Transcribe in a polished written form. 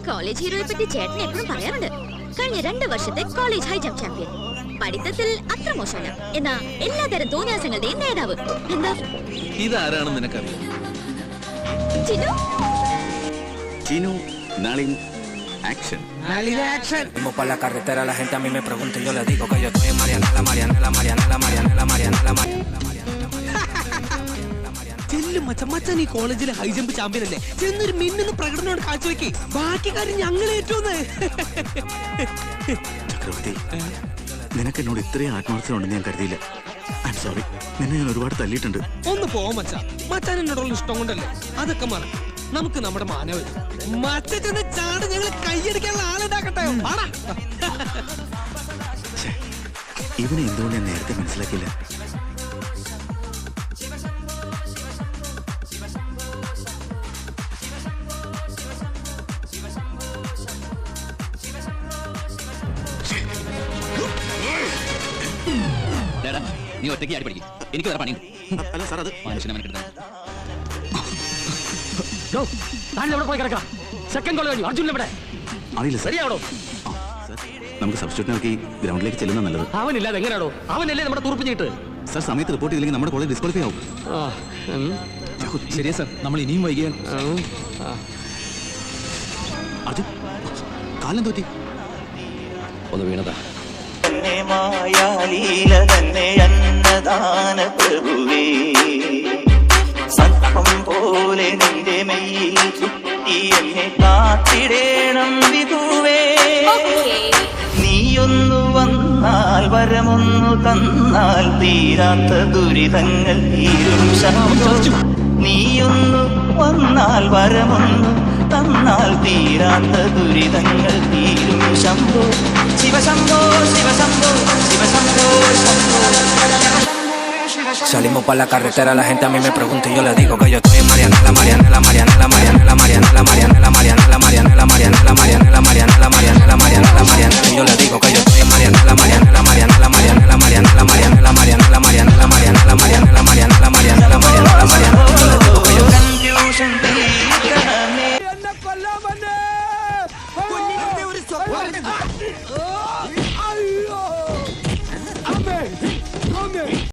College ഹീറോയെ പറ്റി ചേട്ടൻ എപ്പോഴും പറയാറുണ്ട്. കഴിഞ്ഞ 2 വർഷത്തെ കോളേജ് ഹൈ ജംപ് ചാമ്പ്യൻ. പഠിത്തത്തിൽ അത്ര മോശമല്ല, എന്നാ എല്ലാതരം തോന്നിയാസങ്ങളുടെയും നേതാവ്. എന്താ ഇതാരാണെന്ന് നിനക്കറിയാം? ചിന്നു. ചിന്നു നാളിൻ action. Vamos pa la carretera, la gente a mí me pregunta y yo le digo que yo estoy en Marianela, Marianela, Marianela, Marianela, Marianela, Marianela. ചെല്ലും മച്ചൻ, ഈ കോളേജിലെ ഹൈ ജമ്പ് ചാമ്പ്യൻ അല്ലേ? ചെന്നൊരു മിന്നുന്ന പ്രകടനമാണ് കാഴ്ചവെക്കേ. ബാക്കി കാര്യം ഞങ്ങൾ ഏറ്റോന്ന്. ചക്രവർത്തി, നിനക്ക് എന്നോട് ഇത്രയും ആത്മാർത്ഥമുണ്ടെന്ന് ഞാൻ കരുതിയില്ല. ഐ ആം സോറി, നിന്നെ ഞാൻ ഒരുപാട് തല്ലിയിട്ടുണ്ട്. ഒന്ന് പോ മച്ചാൻ എന്നോടുള്ള ഇഷ്ടം കൊണ്ടല്ലേ. അതൊക്കെ മറക്കും. നമുക്ക് നമ്മുടെ മാനവൻ മച്ചെന്ന് ചാട് ഞങ്ങൾ കൈയടിക്കാനുള്ള ആളുണ്ടാക്കട്ടെ. ഇവനെ എന്തുകൊണ്ട് ഞാൻ നേരത്തെ മനസ്സിലാക്കിയില്ല? നീ ഒറ്റയ്ക്ക് ആടി പഠിക്കും. എനിക്ക് വേറെ പണിയുണ്ട്. അല്ല സാർ, അത് മനുഷ്യനെ മനക്കെടുത്ത അറിയില്ല സാർ. നമുക്ക് സബ്സ്റ്റിറ്റ്യൂട്ടിനാക്കി ഗ്രൗണ്ടിലേക്ക് ചെല്ലുന്ന നല്ലത്. അവനില്ലാതെ എങ്ങനെയാണോ? അവനല്ലേ നമ്മുടെ തുറപ്പിച്ചിട്ട്. സാർ, സമയത്ത് റിപ്പോർട്ട് ചെയ്തില്ലെങ്കിൽ നമ്മുടെ കോളേജ് ഡിസ്ക്വാളിഫൈ ആവും. ശരിയാ സാർ, നമ്മൾ ഇനിയും വൈകിയാൽ. അത് കാലം തോറ്റി ഒന്ന് വീണതാ. മായാലീല തന്നെ അന്നദാന പ്രഭുവേ, സർപ്പം പോലെ നിന്റെ മെയ്യിൽ ചുറ്റി എന്നെ കാത്തിടേണം വിധുവേ. നീയൊന്നു വന്നാൽ വരമൊന്നു തന്നാൽ തീരാത്ത ദുരിതങ്ങൾ തീരും ശംഭോ. നീയൊന്നു വന്നാൽ വരമൊന്നു തന്നാൽ തീരാത്ത ദുരിതങ്ങൾ തീരും ശംഭോ. ശിവശംഭോ ശിവശംഭോ ശിവശംഭോ ശംഭോ. Salimos pa la carretera, la gente a mí me pregunta y yo le digo que yo estoy en Marianela, Marianela, Marianela, Marianela, Marianela, Marianela, Marianela, Marianela, Marianela, Marianela, Marianela, Marianela, Marianela, Marianela, y yo le digo que yo estoy en Marianela, Marianela, Marianela, Marianela, Marianela, Marianela, Marianela, Marianela, Marianela, Marianela, Marianela, Marianela, Marianela, Marianela, y yo le digo que yo confusion തീർക്കണമേ.